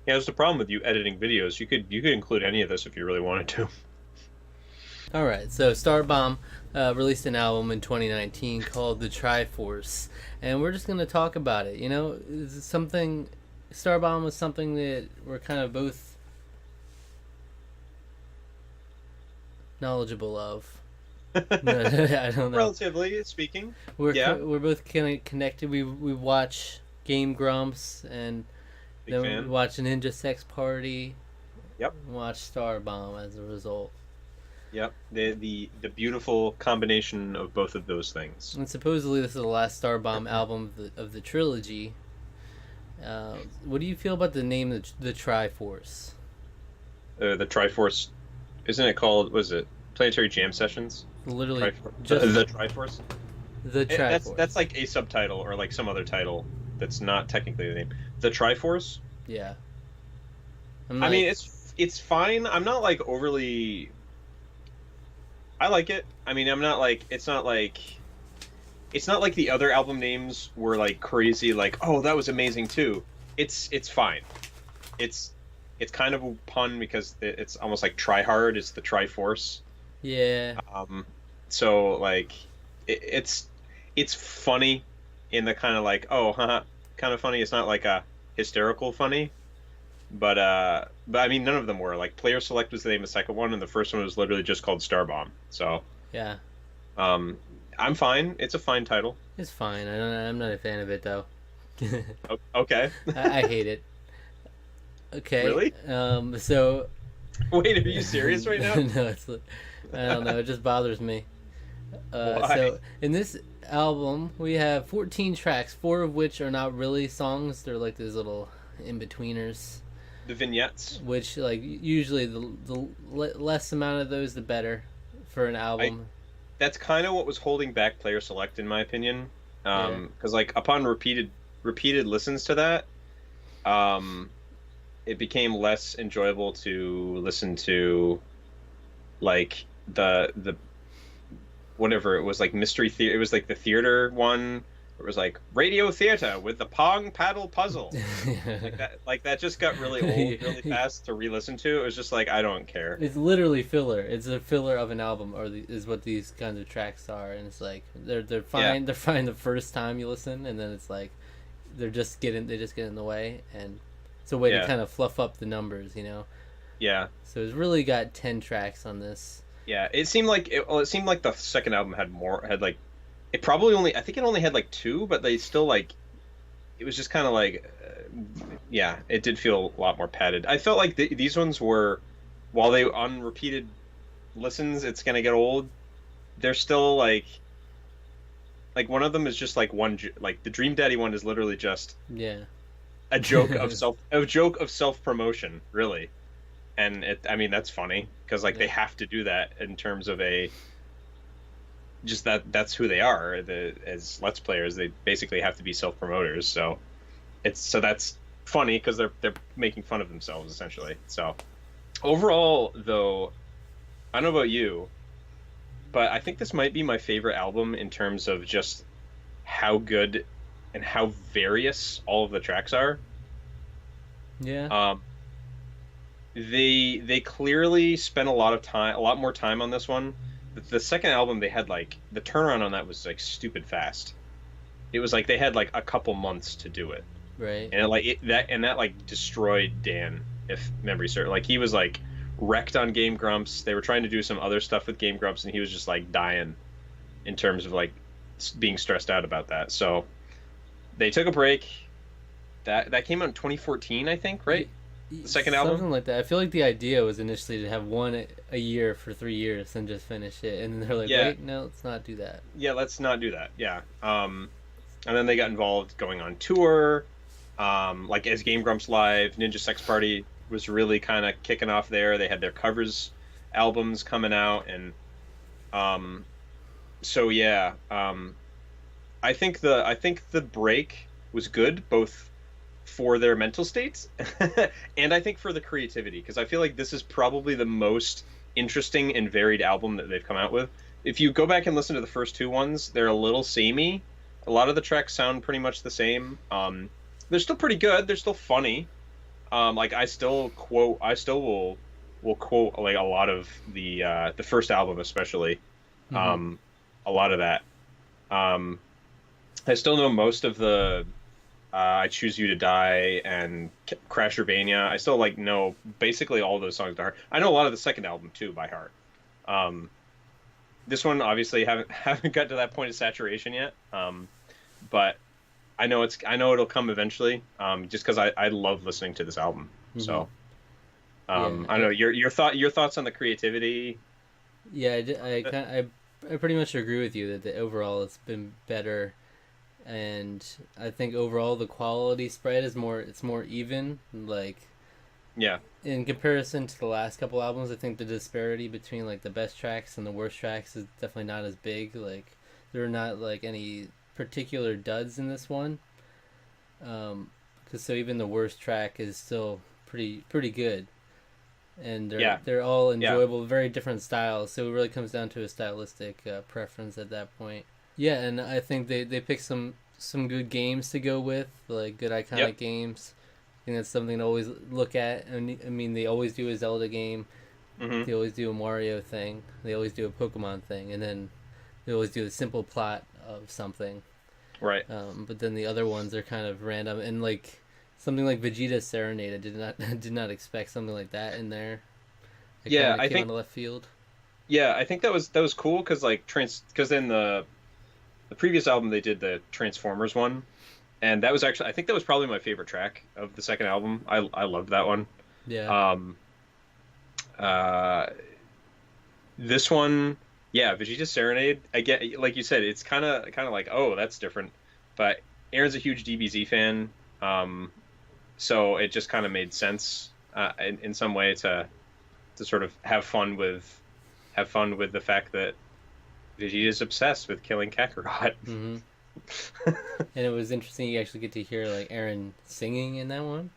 Yeah, that's the problem with you editing videos. You could include any of this if you really wanted to. All right, so Starbomb released an album in 2019 called the Tryforce, and we're just going to talk about it. You know, it's something. Starbomb was something that we're kind of both knowledgeable of. No, I don't know. Relatively speaking, We're yeah, we're both kind of connected. We watch Game Grumps, and big then we fan. watch Ninja Sex Party. Yep, Watch Starbomb as a result. yep. The beautiful combination of both of those things. And supposedly this is the last Starbomb album of the trilogy. What do you feel about the name the Triforce? The Triforce, isn't it called? Was it Planetary Jam Sessions? Literally The, just the Triforce. the Triforce. That's like a subtitle or like some other title that's not technically the name. The Triforce. Yeah. I mean, it's fine. I'm not like overly. I like it. I mean, I'm not like it's not like the other album names were like crazy. Like, oh, that was amazing too. It's fine. It's it's kind of a pun because it's almost like try hard is the Triforce. Yeah. Um, so like it's funny in the kind of like oh haha kind of funny. It's not like a hysterical funny, but I mean none of them were like Player Select was the name of the second one, and the first one was literally just called Starbomb. So Yeah. um, I'm fine. It's a fine title. It's fine. I'm not a fan of it though. Okay. I hate it. Okay. Really? So Wait, are you serious right now? no, I don't know. It just bothers me. Why? So in this album, we have 14 tracks, four of which are not really songs. They're like these little in-betweeners, The vignettes. which like usually the less amount of those, the better for an I album. That's kind of what was holding back Player Select, in my opinion. Yeah. Because like upon repeated listens to that, um, it became less enjoyable to listen to, like the whatever it was like mystery theater. It was like the theater one. It was like radio theater with the pong paddle puzzle. Like that just got really old really fast to re-listen to. It was just like I don't care. It's literally filler. It's a filler of an album, is what these kinds of tracks are, and it's like they're Yeah, fine. They're fine the first time you listen, and then it's like they just get in the way, and it's a way to yeah, kind of fluff up the numbers, you know. yeah, So it's really got 10 tracks on this. yeah. It seemed like the second album had like it probably only I think it only had like two, but they still like it was just kind of like yeah, it did feel a lot more padded. I felt like these ones were while they on repeated listens, it's gonna get old. They're still like one of them is just like like the Dream Daddy one is literally just Yeah. a joke of self promotion, really. And I mean that's funny because like they Yeah. have to do that in terms of a just that's who they are as Let's Players. They basically have to be self promoters. So that's funny because they're making fun of themselves essentially. So overall, though, I don't know about you, but I think this might be my favorite album in terms of just how good and how various all of the tracks are. Yeah. Um, they clearly spent a lot more time on this one. The second album, they had like the turnaround on that was like stupid fast. It was like they had like a couple months to do it, Right. and that like destroyed Dan, if memory serves. Like he was like wrecked on Game Grumps. They were trying to do some other stuff with Game Grumps, and he was just like dying in terms of like being stressed out about that. So they took a break. That came out in 2014, I think, right? The second album. Something like that. I feel like the idea was initially to have one a year for 3 years and just finish it, and then they're like, Yeah, wait, no, let's not do that. yeah. Let's not do that. Yeah. And then they got involved going on tour. Like as Game Grumps Live, Ninja Sex Party was really kind of kicking off there. They had their covers albums coming out, and um, so yeah. I think the break was good both for their mental states and I think for the creativity because I feel like this is probably the most interesting and varied album that they've come out with. If you go back and listen to the first two ones, they're a little samey. A lot of the tracks sound pretty much the same. They're still pretty good. They're still funny. Like I still will quote like a lot of the first album especially, Mm-hmm. um, a lot of that. Um, I still know most of the I Choose You to Die and Crasherbania. I still like know basically all those songs by heart. I know a lot of the second album too by heart. Um, this one obviously haven't got to that point of saturation yet. But I know it'll come eventually. Just because I love listening to this album. Mm-hmm. So Yeah, I don't know your thoughts on the creativity. yeah. I pretty much agree with you that the overall it's been better, and I think overall the quality spread is more. It's more even. Like Yeah, in comparison to the last couple albums, I think the disparity between like the best tracks and the worst tracks is definitely not as big. Like there are not like any particular duds in this one. Because so even the worst track is still pretty good, and yeah, they're all yeah. enjoyable, very different styles. So it really comes down to a stylistic preference at that point. Yeah, and I think they pick some good games to go with, like good iconic Yep. games. I think that's something to always look at. And I mean, they always do a Zelda game. Hmm. They always do a Mario thing. They always do a Pokemon thing, and then they always do a simple plot of something. Right. But then the other ones are kind of random, and like something like Vegeta's Serenade, I did not did not expect something like that in there. It kind Yeah, of I came out think of left field. yeah, I think that was cool because like trans because in the previous album they did the Transformers one, and that was actually I think that was probably my favorite track of the second album. I loved that one. Yeah. Um, uh, this one, yeah, Vegeta Serenade. I get like you said, it's kind of like oh that's different, but Aaron's a huge DBZ fan, so it just kind of made sense in some way to sort of have fun with the fact that Vegeta's obsessed with killing Kakarot. Mm-hmm. And it was interesting. You actually get to hear like Aaron singing in that one.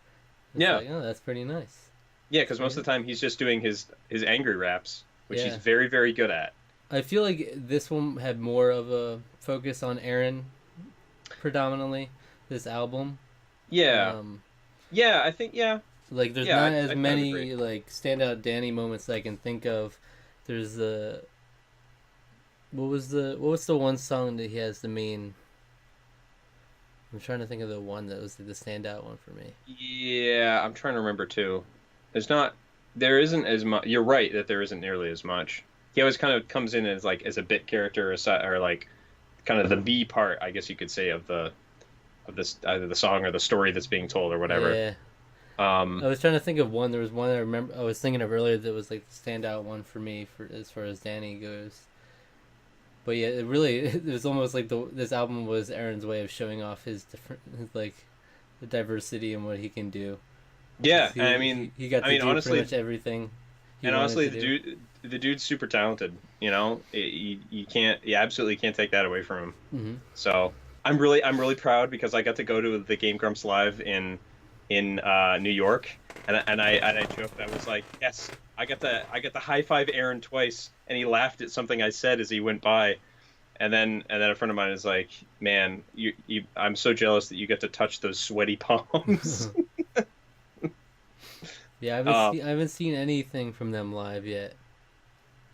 It's Yeah, like, oh, that's pretty nice. yeah, That's because pretty most of nice. the time he's just doing his angry raps, which he's Yeah. very very good at. I feel like this one had more of a focus on Aaron predominantly. This album. Yeah, Um, yeah, I think yeah, like there's yeah, not as I kind of agree. many like standout Danny moments that I can think of. There's the what was the one song that he has the main. I'm trying to think of the one that was the standout one for me. Yeah, I'm trying to remember too. There's not, there isn't as much. You're right that there isn't nearly as much. He always kind of comes in as like as a bit character, or like kind of the B part, I guess you could say, of this either the song or the story that's being told or whatever. Yeah, I Um, was trying to think of one. There was one I remember. I was thinking of earlier that was like the standout one for me for as far as Danny goes. But yeah, it really it was almost like this album was Aaron's way of showing off his different his, like the diversity and what he can do. yeah, 'Cause and he got to do pretty honestly, much everything he and wanted honestly, to do. the dude's super talented. You know, you can't, you absolutely can't take that away from him. Mm-hmm. So I'm really proud because I got to go to the Game Grumps live in New York, and I joked I was like, yes, I got the high five Aaron twice, and he laughed at something I said as he went by, and then a friend of mine is like, man, I'm so jealous that you get to touch those sweaty palms. Yeah, uh, I haven't seen anything from them live yet.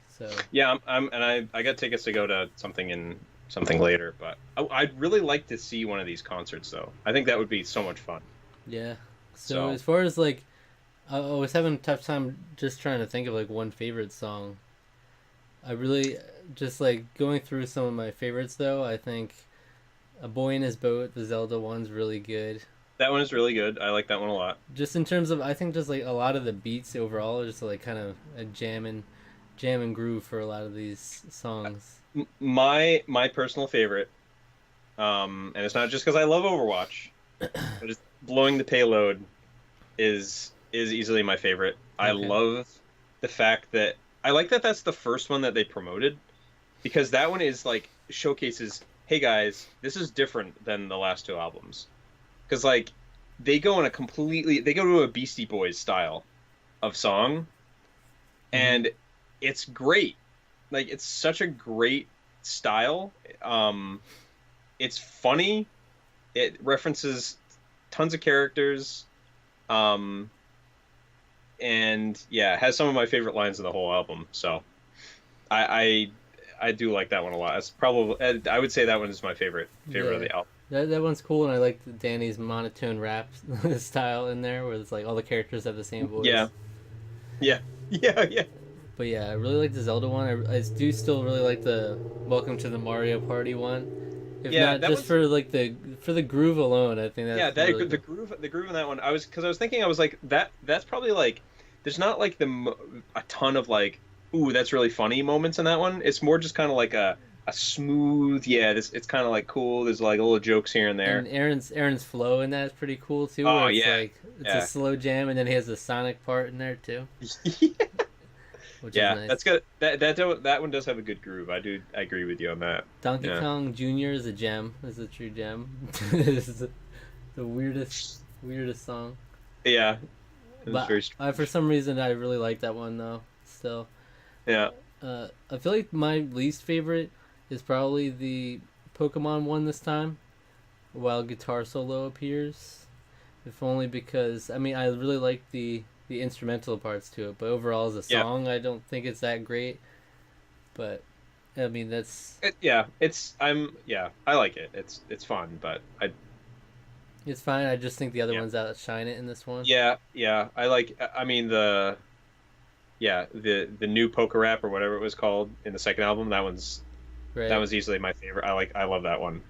So yeah, and I got tickets to go to something later, but I'd really like to see one of these concerts though. I think that would be so much fun. yeah. So So as far as like, I was having a tough time just trying to think of like one favorite song. I really just like going through some of my favorites though. I think A Boy in His Boat, the Zelda one's really good. that one is really good. I like that one a lot. Just in terms of, I think just like a lot of the beats overall are just like kind of a jam and groove for a lot of these songs. My personal favorite, and it's not just because I love Overwatch, but it's Blowing the Payload is easily my favorite. I Okay. love the fact that I like that that's the first one that they promoted because that one is like showcases, hey guys, this is different than the last two albums. Because like they go to a Beastie Boys style of song, Mm-hmm. and it's great. Like it's such a great style. Um, it's funny. It references tons of characters. Um, and yeah, has some of my favorite lines of the whole album. So I I do like that one a lot. It's probably I would say that one is my favorite of Yeah, the album. that one's cool, and I like Danny's monotone rap style in there, where it's like all the characters have the same Yeah, voice. yeah, yeah, yeah. But yeah, I really like the Zelda one. I do still really like the Welcome to the Mario Party one. If Yeah, not that just one's for like the groove alone, I think yeah, that's that really cool. the groove in that one. I was thinking I was like that's probably like there's not like a ton of like ooh that's really funny moments in that one. It's more just kind of like a smooth yeah. This it's kind of like cool. There's like little jokes here and there. And Aaron's flow in that is pretty cool too, where Oh it's yeah, like it's a yeah, slow jam, and then he has the Sonic part in there too, which is yeah. nice. That's good. That one does have a good groove. I agree with you on that. Donkey Yeah, Kong Jr. is a gem. Is a true gem. It's the weirdest song. yeah. It was But very strange. for some reason, I really like that one though. Still, Yeah, I feel like my least favorite is probably the Pokemon one this time, while guitar solo appears. If only because I mean I really like the instrumental parts to it, but overall as a yeah. song, I don't think it's that great. But I mean that's Yeah, I like it. It's fun, but it's fine. I just think the other yeah. ones outshine it in this one. Yeah, yeah. I like I mean the new Poker Rap or whatever it was called in the second album, that Right. was easily my favorite. I love that one.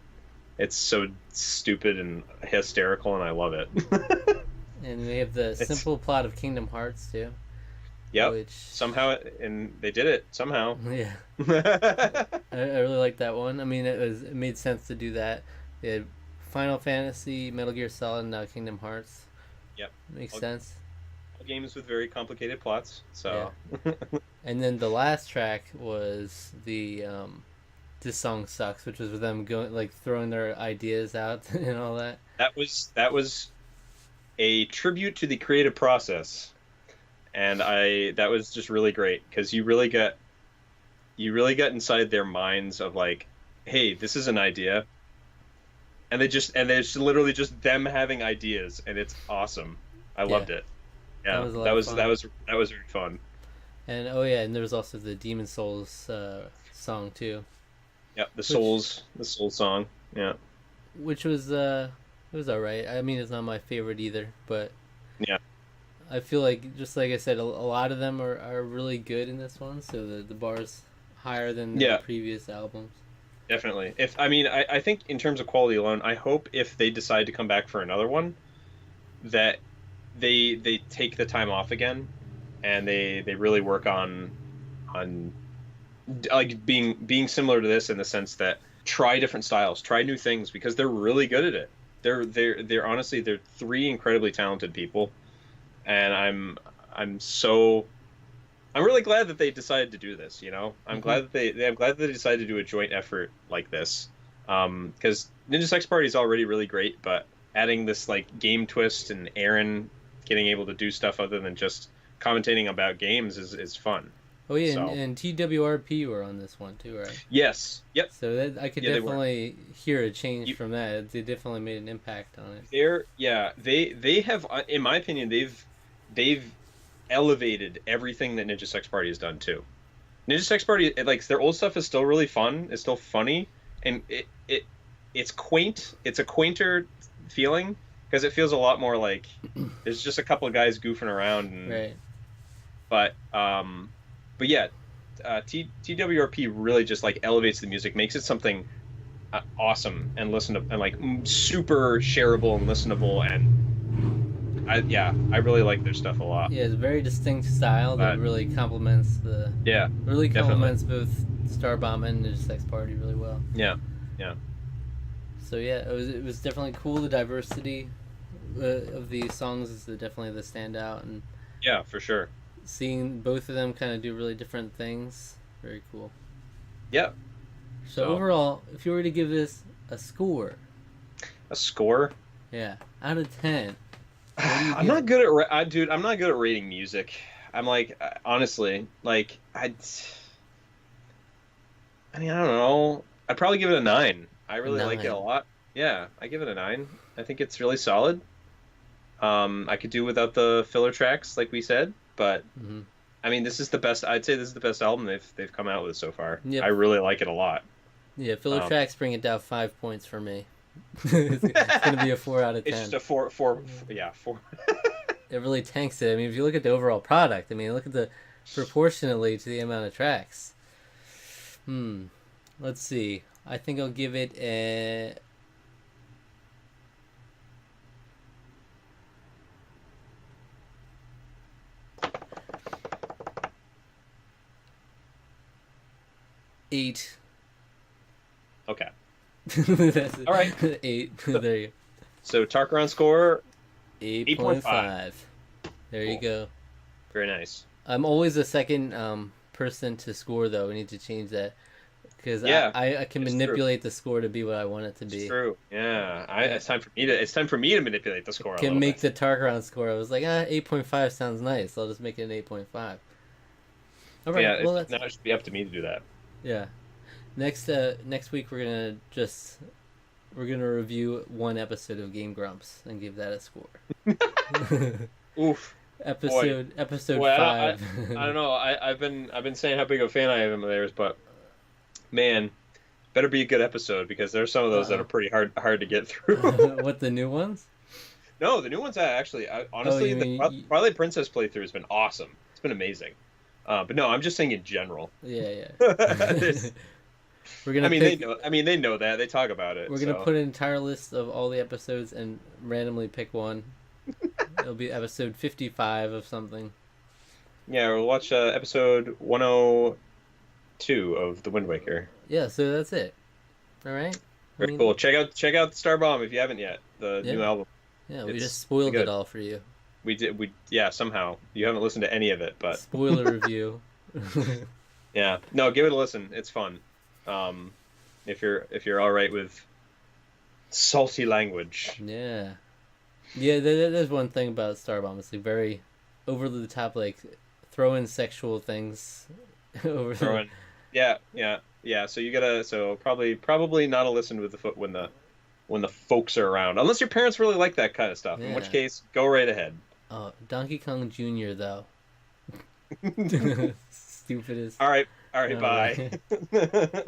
It's so stupid and hysterical and I love it. And we have the It's simple plot of Kingdom Hearts too, yep. which And they did it somehow. yeah, I really like that one. I mean, it made sense to do that. They had Final Fantasy, Metal Gear Solid, and now Kingdom Hearts. Yep. Makes All sense. games with very complicated plots. Yeah. So And then the last track was the "This Song Sucks," which was with them going like throwing their ideas out and all that. that was a tribute to the creative process. And I that was just really great because you really get inside their minds of like, hey, this is an idea, and there's literally just them having ideas, and it's awesome. I Yeah, loved it. that Yeah, was a lot of fun. that was very fun. And oh yeah, and there was also the Demon Souls song too, Yeah, which the soul song. Yeah, which was it was alright. I mean, it's not my favorite either, but yeah, I feel like just like I said, a lot of them are really good in this one, so the bar's higher than the yeah, previous albums. definitely. If I mean, I think in terms of quality alone, I hope if they decide to come back for another one, that they take the time off again, and they really work on like being similar to this in the sense that try different styles, try new things because they're really good at it. They're honestly they're three incredibly talented people, and I'm really glad that they decided to do this. You know, Hmm. I'm glad that they decided to do a joint effort like this. Because Ninja Sex Party is already really great, but adding this like game twist and Aaron getting able to do stuff other than just commentating about games is fun. Oh yeah, So and TWRP were on this one too, right? yes, yep, So that I could yeah, they were. definitely hear a change You, from that. They definitely made an impact on it. they have in my opinion they've elevated everything that Ninja Sex Party has done too. Ninja Sex Party, like their old stuff is still really fun. It's still funny, and it's quaint. It's a quainter feeling because it feels a lot more like there's just a couple of guys goofing around, and Right. but but yeah, TWRP really just like elevates the music, makes it something awesome and listen to and like super shareable and listenable, and I really like their stuff a lot. Yeah, it's a very distinct style that But yeah, really definitely, complements both Starbomb and Ninja Sex Party really well. yeah, yeah. So yeah, it was definitely cool. The diversity of the songs is definitely the standout, and Yeah, for sure. seeing both of them kind of do really different things, very cool. Yeah. So So overall, if you were to give this a score, a score. yeah, out of 10, what do you I'm give not it? good at dude. I'm not good at rating music. I'm like honestly, like I mean, I don't know. I'd probably give it a 9. I A really like it a 9. lot. Yeah, I give it a 9. I think it's really solid. I could do without the filler tracks, like we said, but Hmm. I mean, this is the best. I'd say this is the best album they've come out with so far. Yep. I really like it a lot. Yeah, filler Um, tracks bring it down 5 points for me. It's gonna be a 4 out of it's just 10. a four. Yeah, four. It really tanks it. I mean, if you look at the overall product, I mean, look at the proportionately to the amount of tracks. Let's see. I think I'll give it a 8. Okay. That's All right. 8. There you go. So Tarqaron score 8.5. There you Cool. go. very nice. I'm always the second person to score, though. We need to change that because Yeah, I can it's manipulate the score to be what I want it to It's be. true. Yeah, it's time for me to manipulate the score a Can little make bit. the Tarqaron score. I was like, 8.5 sounds nice. I'll just make it an 8.5. All right. Yeah, Well, that's now it should be up to me to do that. yeah. Next week we're gonna review one episode of Game Grumps and give that a score. Oof. episode Boy, 5. I don't know. I've been saying how big of a fan I am of theirs, but man, better be a good episode because there's some of those that are pretty hard to get through. What, the new ones? No, the new ones honestly you the mean Twilight Princess playthrough has been awesome. It's been amazing. But no, I'm just saying in general. Yeah. There's- We're gonna they know that they talk about it. we're gonna so. put an entire list of all the episodes and randomly pick one. It'll be episode 55 of something. Yeah, we'll watch episode 102 of The Wind Waker. Yeah, so that's it. All right. Very cool. Check out Starbomb if you haven't yet. The new album. Yeah, we It's just spoiled good. it all for you. Somehow you haven't listened to any of it, but Spoiler review. yeah, no, give it a listen. It's fun. If you're all right with salty language. Yeah. There's one thing about Starbomb. It's like very over the top, like throw in sexual things over Throwing, yeah. So you gotta probably not a listen with the foot when the folks are around, unless your parents really like that kind of stuff. In which Yeah. case, go right ahead. Oh, Donkey Kong Jr. though. Stupidest. All right, All bye. right.